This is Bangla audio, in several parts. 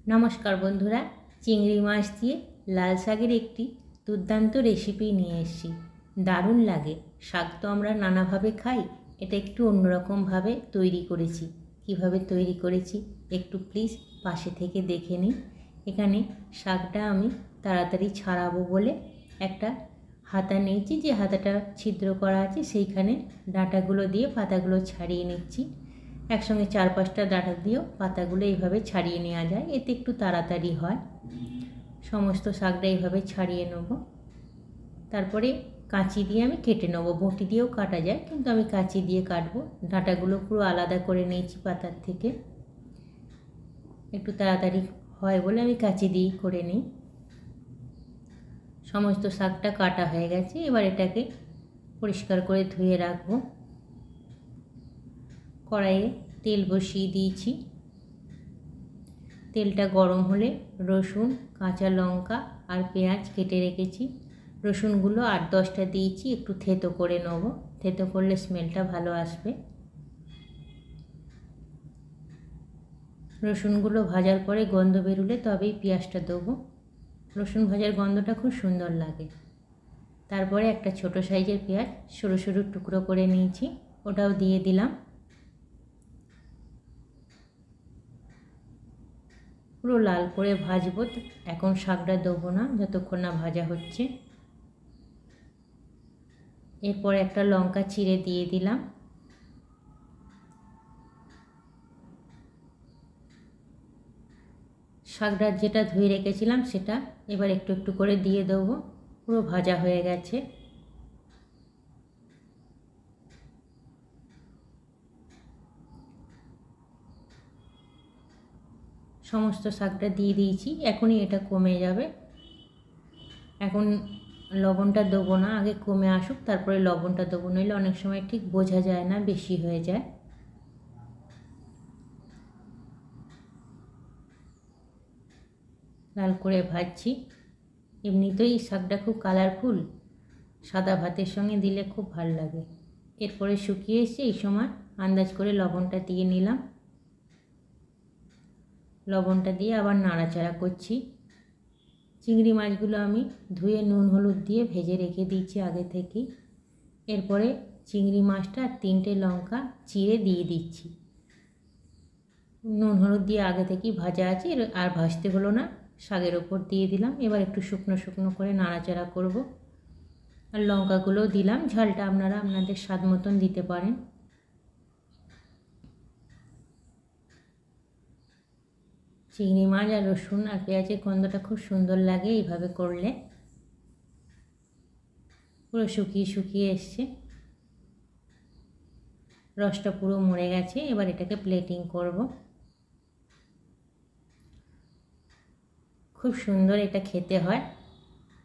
নমস্কার বন্ধুরা, চিংড়ি মাছ দিয়ে লাল শাকের একটি দুর্দান্ত রেসিপি নিয়ে এসেছি। দারুণ লাগে। শাক তো আমরা নানাভাবে খাই, এটা একটু অন্যরকমভাবে তৈরি করেছি। কিভাবে তৈরি করেছি একটু প্লিজ পাশে থেকে দেখে নিন। এখানে শাকটা আমি তাড়াতাড়ি ছাড়াবো বলে একটা হাতা নিয়েছি, যে হাতাটা ছিদ্র করা আছে সেইখানে ডাঁটাগুলো দিয়ে পাতাগুলো ছাড়িয়ে নিচ্ছি। একসঙ্গে 4-5টা ডাঁটা দিয়েও পাতাগুলো এইভাবে ছাড়িয়ে নেওয়া যায়, এতে একটু তাড়াতাড়ি হয়। সমস্ত শাকটা এইভাবে ছাড়িয়ে নেব। তারপরে কাঁচি দিয়ে আমি কেটে নেব। বঁটি দিয়েও কাটা যায়, কিন্তু আমি কাঁচি দিয়ে কাটবো। ডাঁটাগুলো পুরো আলাদা করে নিয়েছি পাতার থেকে, একটু তাড়াতাড়ি হয় বলে আমি কাঁচি দিয়েই করে নিই। সমস্ত শাকটা কাটা হয়ে গেছে, এবার এটাকে পরিষ্কার করে ধুয়ে রাখবো। কড়াইয়ে তেল বসিয়ে দিয়েছি। তেলটা গরম হলে রসুন, কাঁচা লঙ্কা আর পেঁয়াজ কেটে রেখেছি, রসুনগুলো 8-10টা দিয়েছি। একটু থেতো করে নেব, থেতো করলে স্মেলটা ভালো আসবে। রসুনগুলো ভাজার পরে গন্ধ বেরোলে তবেই পেঁয়াজটা দেবো। রসুন ভাজার গন্ধটা খুব সুন্দর লাগে। তারপরে একটা ছোট সাইজের পেঁয়াজ সরু সরু টুকরো করে নিয়েছি, ওটাও দিয়ে দিলাম। পুরো লাল করে ভাজবো। এখন শাকটা দেবো না যতক্ষণ না ভাজা হচ্ছে। এরপর একটা লঙ্কা চিড়ে দিয়ে দিলাম। শাকটা যেটা ধুয়ে রেখেছিলাম সেটা এবার একটু একটু করে দিয়ে দেবো। পুরো ভাজা হয়ে গেছে। সমস্ত শাকটা দিয়ে দিয়েছি, এখনই এটা কমে যাবে। এখন লবণটা দেবো না, আগে কমে আসুক তারপরে লবণটা দেবো, নইলে অনেক সময় ঠিক বোঝা যায় না, বেশি হয়ে যায়। লাল করে ভাজছি। এমনিতেই শাকটা খুব কালারফুল, সাদা ভাতের সঙ্গে দিলে খুব ভালো লাগে। এরপরে শুকিয়ে এসে এই সময় আন্দাজ করে লবণটা দিয়ে নিলাম। লবণটা দিয়ে আবার নাড়াচাড়া করছি। চিংড়ি মাছগুলো আমি ধুয়ে নুন হলুদ দিয়ে ভেজে রেখে দিয়েছি আগে থেকেই। এরপরে চিংড়ি মাছটা আর 3টে লঙ্কা চিড়ে দিয়ে দিচ্ছি। নুন হলুদ দিয়ে আগে থেকেই ভাজা আছে, আর ভাজতে হলো না, শাকের ওপর দিয়ে দিলাম। এবার একটু শুকনো শুকনো করে নাড়াচাড়া করব। আর লঙ্কাগুলোও দিলাম, ঝালটা আপনারা আপনাদের স্বাদ মতন দিতে পারেন। চিংড়ি মাছ আর রসুন আর পেঁয়াজের গন্ধটা খুব সুন্দর লাগে এইভাবে করলে। পুরো শুকিয়ে শুকিয়ে এসছে, রসটা পুরো মরে গেছে। এবার এটাকে প্লেটিং করব। খুব সুন্দর এটা খেতে হয়,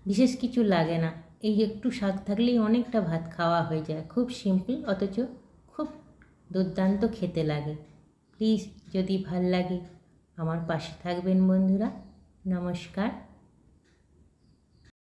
বিশেষ কিছু লাগে না। এই একটু শাক থাকলেই অনেকটা ভাত খাওয়া হয়ে যায়। খুব সিম্পল, অথচ খুব দুর্দান্ত খেতে লাগে। প্লিজ যদি ভাল লাগে আমার পাশে থাকবেন বন্ধুরা। নমস্কার।